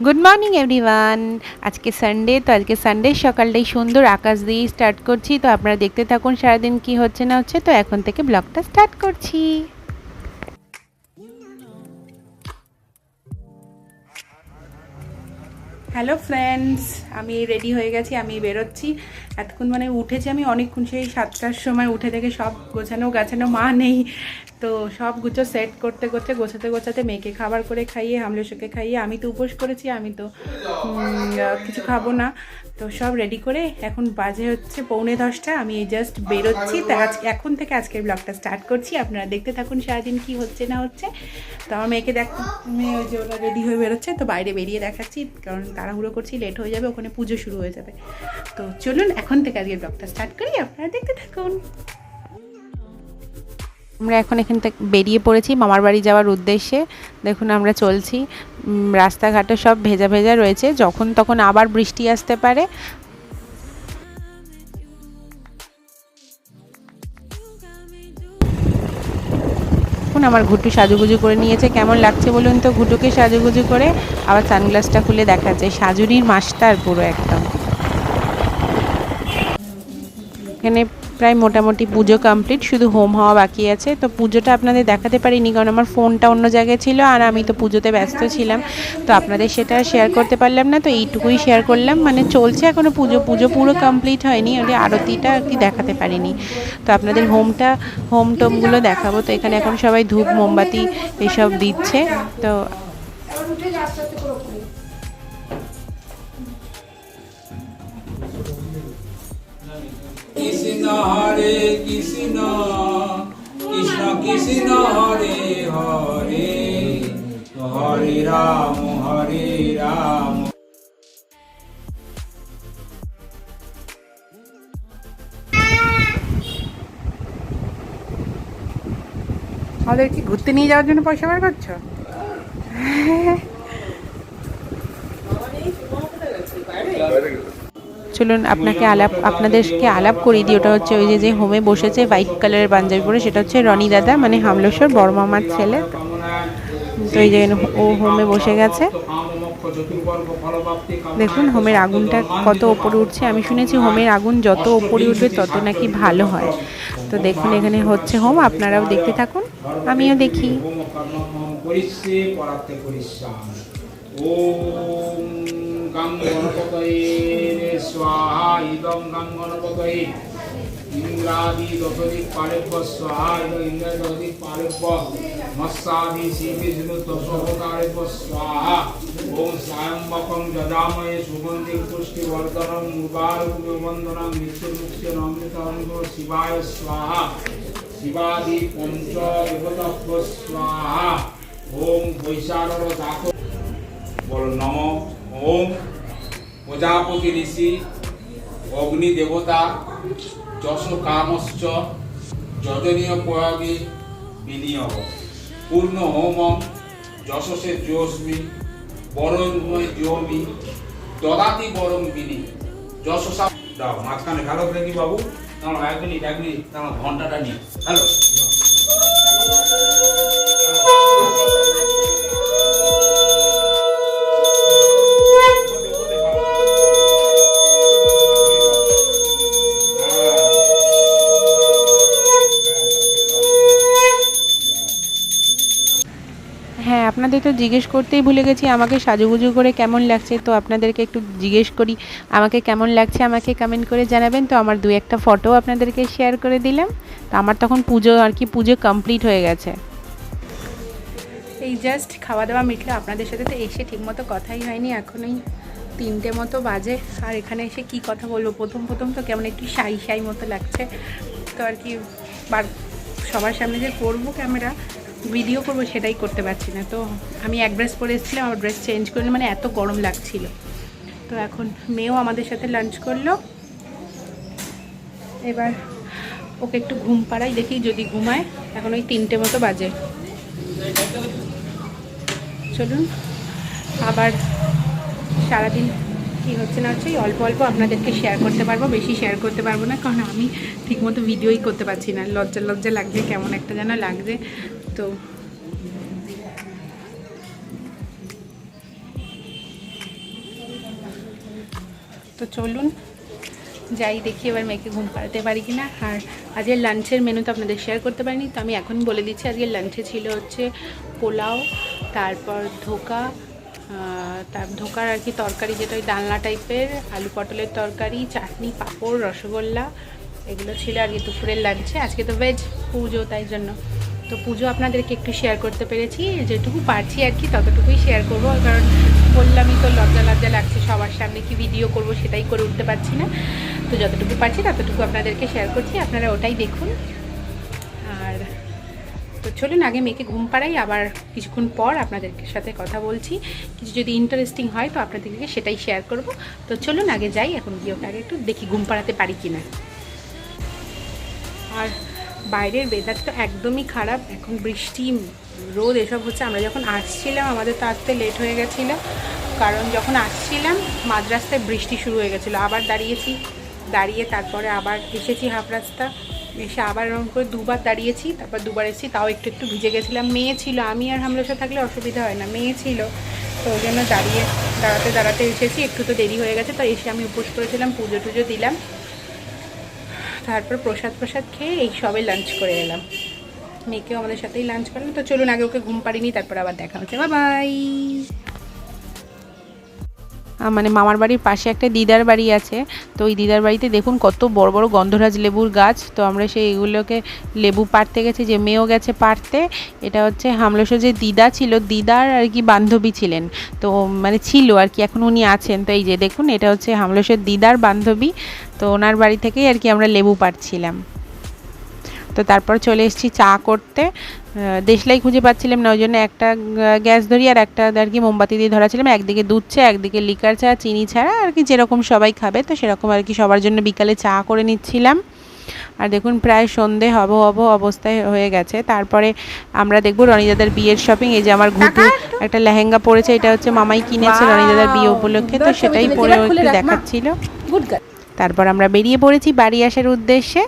Good morning everyone. আজকে Sunday, তো আজকে সানডে সকালটাই সুন্দর আকাশ দিয়েই স্টার্ট করছি। তো আপনারা দেখতে থাকুন সারাদিন কি হচ্ছে না হচ্ছে। তো এখন থেকে ব্লগটা স্টার্ট করছি। হ্যালো ফ্রেন্ডস, আমি রেডি হয়ে গেছি, আমি বেরোচ্ছি। এতক্ষণ মানে উঠেছি আমি অনেকক্ষণ, সেই 7টার সময় উঠে থেকে সব গাছানো মা নেই, তো সব গুছো সেট করতে করতে গোছাতে গোছাতে মেয়েকে খাবার করে খাইয়ে হামলেশোকে খাইয়ে, আমি তো উপোস করেছি, আমি তো কিছু খাবো না। তো সব রেডি করে এখন বাজে হচ্ছে 9:45। আমি এই জাস্ট বেরোচ্ছি। তো এখন থেকে আজকের ব্লগটা স্টার্ট করছি। আপনারা দেখতে থাকুন সারাদিন কি হচ্ছে না হচ্ছে। তো আমার মেয়েকে মেয়ে ওই যে ওরা রেডি হয়ে বেরোচ্ছে, তো বাইরে বেরিয়ে দেখাচ্ছি, কারণ তাড়াহুড়ো করছি, লেট হয়ে যাবে, ওখানে পুজো শুরু হয়ে যাবে। তো চলুন এখন থেকে আজকের ব্লগটা স্টার্ট করি, আপনারা দেখতে থাকুন। আমরা এখন এখান থেকে বেরিয়ে পড়েছি মামার বাড়ি যাওয়ার উদ্দেশ্যে। দেখুন আমরা চলছি, রাস্তাঘাটে সব ভেজা ভেজা রয়েছে, যখন তখন আবার বৃষ্টি আসতে পারে। এখন আমার ঘুটু সাজুগুজু করে নিয়েছে, কেমন লাগছে বলুন তো ঘুটুকে সাজুগুজু করে। আবার সানগ্লাসটা খুলে দেখাচ্ছে, সাজুরির মাস্টার পুরো একদম। এখানে প্রায় মোটামুটি পুজো কমপ্লিট, শুধু হোম হওয়া বাকি আছে। তো পুজোটা আপনাদের দেখাতে পারিনি, কারণ আমার ফোনটা অন্য জায়গায় ছিল আর আমি তো পুজোতে ব্যস্ত ছিলাম, তো আপনাদের সেটা শেয়ার করতে পারলাম না। তো এইটুকুই শেয়ার করলাম, মানে চলছে এখনও পুজো পুরো কমপ্লিট হয়নি, ওই আরতিটা আর কি দেখাতে পারিনি। তো আপনাদের হোম টোমগুলো দেখাবো। তো এখানে এখন সবাই ধূপ মোমবাতি এসব দিচ্ছে। তো কৃষ্ণ হরে কৃষ্ণ কৃষ্ণ কৃষ্ণ হরে হরে হরে রাম হরে রাম। আমাদের কি ঘুরতে নিয়ে যাওয়ার জন্য পয়সা বার করছো? চলুন আপনাদেরকে আলাপ করিয়ে দিই। ওটা হচ্ছে ওই যে হোমে বসেছে হোয়াইট কালারের পাঞ্জাবি পরে, সেটা হচ্ছে রনি দাদা, মানে হামলেশ্বর বড় মামার ছেলে। তো এই যে ও হোমে বসে গেছে। দেখুন হোমের আগুনটা কত ওপরে উঠছে। আমি শুনেছি হোমের আগুন যত ওপরে উঠবে তত নাকি ভালো হয়। তো দেখুন এখানে হচ্ছে হোম, আপনারাও দেখতে থাকুন, আমিও দেখি। ওম গং গণপতয়ে স্বাহা ইদং গং গণপতয়ে ইন্দ্রাদি দশদিক পারেব্য স্বাহা ইদং ইন্দ্রাদি দশদিক পারেব্য মৎস্যাদি শ্রী বিষ্ণু দশবতারেব্য স্বাহা। ওম স্বয়ম্বকং যজাময়ে সুগন্ধি পুষ্টিবর্ধনং মুবারকবন্দনং মৃত্যুর্মুক্তি অমৃতং শিবায় স্বাহা। শিবাদি পঞ্চ দেবতাভ্য স্বাহা। ওম বৈশাখর জাত বল নম। ওম প্রজাপতি ঋষি অগ্নি দেবতা যশ কামশ্চ যজনীয় প্রয়োগে বিনিয়োগ পূর্ণ হোমং যশসে জোস্মি বরণ্যয় জমি দদাতি বরং বিনি যশসা। দাও মাঝখানে ভালো করে কি বাবু, দাঁড়াও 1 মিনিট দাঁড়াও, ঘন্টাটা নিয়ে হ্যালো। হ্যাঁ, আপনাদের তো জিজ্ঞেস করতেই ভুলে গেছি আমাকে সাজুগুজু করে কেমন লাগছে। তো আপনাদেরকে একটু জিজ্ঞেস করি আমাকে কেমন লাগছে, আমাকে কমেন্ট করে জানাবেন। তো আমার 2-1টা ফটো আপনাদেরকে শেয়ার করে দিলাম। তো আমার তখন পুজো কমপ্লিট হয়ে গেছে। এই জাস্ট খাওয়া দাওয়া মিটলো, আপনাদের সাথে তো এসে ঠিকমতো কথাই হয়নি, এখন এই 3টে মতো বাজে। আর এখানে এসে কি কথা বলবো, প্রথম তো কেমন একটু শাই মতো লাগছে। তো আর কি সবার সামনে যে করবো ক্যামেরা ভিডিও করবো সেটাই করতে পারছি না। তো আমি এক ড্রেস পরে এসেছিলাম, আমার ড্রেস চেঞ্জ করলে, মানে এত গরম লাগছিল। তো এখন মেয়েও আমাদের সাথে লাঞ্চ করলো। এবার ওকে একটু ঘুম পাড়াই, দেখি যদি ঘুমায়। এখন ওই 3টে মতো বাজে। চলুন আবার সারাদিন কী হচ্ছে না হচ্ছে অল্প অল্প আপনাদেরকে শেয়ার করতে পারবো, বেশি শেয়ার করতে পারবো না, কারণ আমি ঠিকমতো ভিডিওই করতে পারছি না। লজ্জা লাগছে, কেমন একটা যেন লাগছে। তো তো চলুন যাই দেখি এবার মেয়েকে ঘুম পাড়াতে পারি কিনা। আর আজকের লাঞ্চের মেনু তো আপনাদের শেয়ার করতে পারিনি, তো আমি এখন বলে দিচ্ছি। আজকের লাঞ্চে ছিল হচ্ছে পোলাও, তারপর ধোকা, তার ধোকার আর কি তরকারি, যেটা ওই ডালনা টাইপের, আলু পটলের তরকারি, চাটনি, পাঁপড়, রসগোল্লা, এগুলো ছিল আজকে দুপুরের লাঞ্চে। আজকে তো ভেজ পুজো, তাই জন্য তো পুজো আপনাদেরকে একটু শেয়ার করতে পেরেছি, যেটুকু পারছি আর কি ততটুকুই শেয়ার করবো। কারণ বললামই তো লজ্জা লজ্জা লাগছে, সবার সামনে কি ভিডিও করব সেটাই করে উঠতে পারছি না। তো যতটুকু পারছি ততটুকু আপনাদেরকে শেয়ার করছি, আপনারা ওটাই দেখুন। আর তো চলুন আগে মেয়েকে ঘুম পাড়াই, আবার কিছুক্ষণ পর আপনাদের সাথে কথা বলছি। কিছু যদি ইন্টারেস্টিং হয় তো আপনাদেরকে সেটাই শেয়ার করব। তো চলুন আগে যাই, এখন গিয়ে ওকে আগে একটু দেখি ঘুম পাড়াতে পারি কিনা। আর বাইরের ওয়েদার তো একদমই খারাপ, এখন বৃষ্টি রোদ এসব হচ্ছে। আমরা যখন আসছিলাম আমাদের তো আসতে লেট হয়ে গেছিলো, কারণ যখন আসছিলাম মাঝ রাস্তায় বৃষ্টি শুরু হয়ে গেছিলো। আবার দাঁড়িয়ে তারপরে আবার এসেছি হাফ রাস্তা, এসে আবার এরকম করে দুবার দাঁড়িয়েছি, তারপর দুবার এসেছি, তাও একটু একটু ভিজে গেছিলাম। মেয়ে ছিল, আমি আর হামলেশা থাকলে অসুবিধা হয় না, মেয়ে ছিল তো ওই জন্য দাঁড়াতে এসেছি। একটু তো দেরি হয়ে গেছে, তো এসে আমি উপোস করেছিলাম, পুজো টুজো দিলাম, তারপর প্রসাদ খেয়ে এই সবে লাঞ্চ করে এলাম। মেয়েকেও আমাদের সাথেই লাঞ্চ করলাম। তো চলুন আগে ওকে ঘুম পাড়িনি, তারপর আবার দেখা হচ্ছে। Bye bye. মানে মামার বাড়ির পাশে একটা দিদার বাড়ি আছে, তো ওই দিদার বাড়িতে দেখুন কত বড় বড় গন্ধরাজ লেবুর গাছ। তো আমরা এগুলোকে লেবু পাড়তে গেছি, যে মেয়েও গেছে পাড়তে। এটা হচ্ছে হামলস যে দিদা ছিল, দিদার আর কি বান্ধবী ছিলেন, তো মানে ছিল আর কি, এখন উনি আছেন। তো এই যে দেখুন এটা হচ্ছে হামলসের দিদার বান্ধবী, তো ওনার বাড়ি থেকেই আর কি আমরা লেবু পাড়ছিলাম। তো তারপর চলে এসেছি চা করতে। দেশলাই খুঁজে পাচ্ছিলাম না, ওই জন্য একটা গ্যাস ধরি আর একটা আর কি মোমবাতি দিয়ে ধরাছিলাম। একদিকে দুধ চা, একদিকে লিকার চা, চিনি ছাড়া আর কি, যেরকম সবাই খাবে তো সেরকম আর কি সবার জন্য বিকালে চা করে নিচ্ছিলাম। আর দেখুন প্রায় সন্ধে হব অবস্থায় হয়ে গেছে। তারপরে আমরা দেখবো রনিদাদার বিয়ের শপিং। এই যে আমার ঘুটু একটা লেহেঙ্গা পরেছে, এটা হচ্ছে মামাই কিনেছে রনিদাদার বিয়ে উপলক্ষে, তো সেটাই পরে একটু দেখাচ্ছিল। তারপর আমরা বেরিয়ে পড়েছি বাড়ি আসার উদ্দেশ্যে।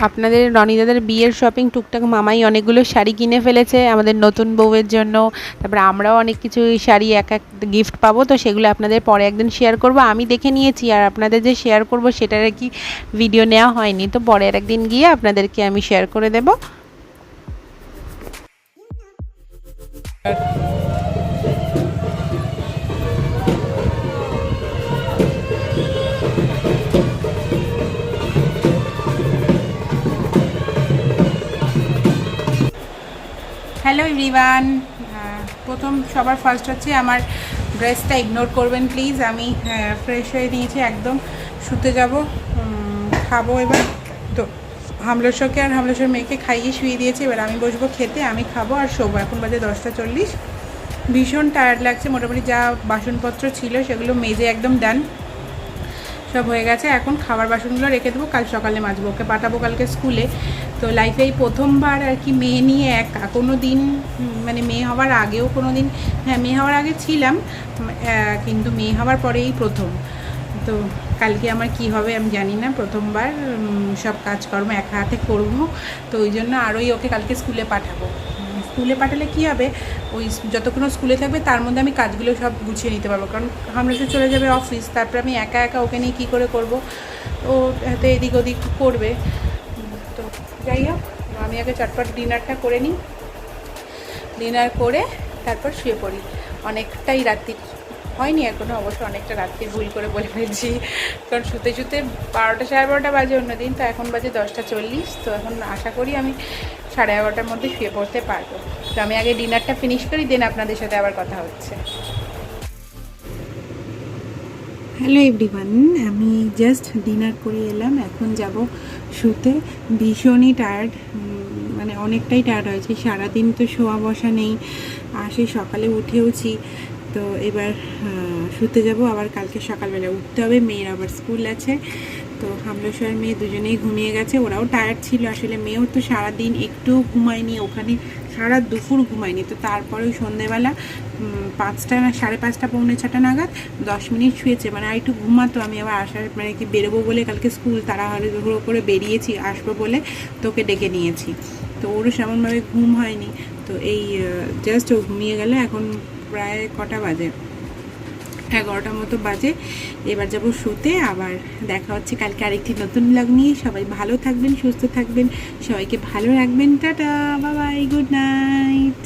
আপনাদের রনিদাদের বিয়ের শপিং টুকটাক মামাই অনেকগুলো শাড়ি কিনে ফেলেছে আমাদের নতুন বউয়ের জন্য। তারপরে আমরাও অনেক কিছু শাড়ি এক গিফট পাবো, তো সেগুলো আপনাদের পরে একদিন শেয়ার করব। আমি দেখে নিয়েছি, আর আপনাদের যে শেয়ার করব সেটার আর কি ভিডিও নেওয়া হয়নি, তো পরে একদিন গিয়ে আপনাদেরকে আমি শেয়ার করে দেব। হ্যালো এভরিওয়ান, প্রথম সবার ফার্স্ট হচ্ছে আমার ড্রেসটা ইগনোর করবেন প্লিজ। আমি ফ্রেশ হয়ে নিয়েছি, একদম শুতে যাব, খাবো এবার। তো হামলসকে আর হামলসের মেয়েকে খাইয়ে শুয়ে দিয়েছি, এবার আমি বসবো খেতে, আমি খাবো আর শোবো। এখন বাজে 10:40। ভীষণ টায়ার্ড লাগছে, মোটামুটি যা বাসনপত্র ছিল সেগুলো মেজে একদম ডান, সব হয়ে গেছে। এখন খাবার বাসনগুলো রেখে দেবো, কাল সকালে মাজবো, ওকে পাঠাবো কালকে স্কুলে। তো লাইফে এই প্রথমবার আর কি মেয়ে নিয়ে একা। কোনো দিন মানে মেয়ে হওয়ার আগেও কোনো দিন, হ্যাঁ মেয়ে হওয়ার আগে ছিলাম, কিন্তু মেয়ে হওয়ার পরেই প্রথম। তো কালকে আমার কি হবে আমি জানি না, প্রথমবার সব কাজকর্ম একা হাতে করবো। তো ওই জন্য আরোই ওকে কালকে স্কুলে পাঠাবো। স্কুলে পাঠালে কি হবে, ওই যতক্ষণ স্কুলে থাকবে তার মধ্যে আমি কাজগুলো সব গুছিয়ে নিতে পারবো, কারণ হামলেশে চলে যাবে অফিস, তারপরে আমি একা ওকে নিয়ে কী করে করবো, ও হয়তো এদিক ওদিক করবে। তো যাই হোক, আমি আগে চটপট ডিনারটা করে নিই, ডিনার করে তারপর শুয়ে পড়ি। অনেকটাই রাত্রি হয়নি এখনও, অবশ্য অনেকটা রাত্রি ভুল করে বলে ফেলছি, কারণ শুতে 12টা 12:30 বাজে অন্যদিন, তো এখন বাজে 10:40। তো এখন আশা করি আমি 11:30টার মধ্যে শুয়ে পড়তে পারবো। তো আমি আগে ডিনারটা ফিনিশ করি, দেন আপনাদের সাথে আবার কথা হচ্ছে। হ্যালো এভরিওয়ান, আমি জাস্ট ডিনার করে এলাম, এখন যাব শুতে। ভীষণই টায়ার্ড, মানে অনেকটাই টায়ার্ড হয়েছে, সারাদিন তো শোয়া বসা নেই, সেই সকালে উঠেওছি। তো এবার শুতে যাব, আবার কালকে সকালবেলা উঠতে হবে, মেয়ের আবার স্কুল আছে। তো হামলেশ্বর মেয়ে দুজনেই ঘুমিয়ে গেছে, ওরাও টায়ার্ড ছিল আসলে। মেয়েও তো সারাদিন একটুও ঘুমায়নি, ওখানে সারা দুপুর ঘুমায়নি। তো তারপরেও সন্ধেবেলা 5টা না 5:30 পৌনে 6টা নাগাদ 10 মিনিট শুয়েছে, মানে আর একটু ঘুমাতো। আমি আবার আসার মানে কি বেরোবো বলে কালকে স্কুল তাড়াহুড়ো করে বেরিয়েছি, আসবো বলে তোকে ডেকে নিয়েছি। তো ওরও সেমনভাবে ঘুম হয়নি, তো এই জাস্ট ও ঘুমিয়ে গেল। এখন প্রায় কটা বাজে, 11টার মতো বাজে। এবার যাবো শুতে। আবার দেখা হচ্ছে কালকে আরেকটি নতুন ব্লগ নিয়ে। সবাই ভালো থাকবেন, সুস্থ থাকবেন, সবাইকে ভালো রাখবেন। Tata, bye bye, good night.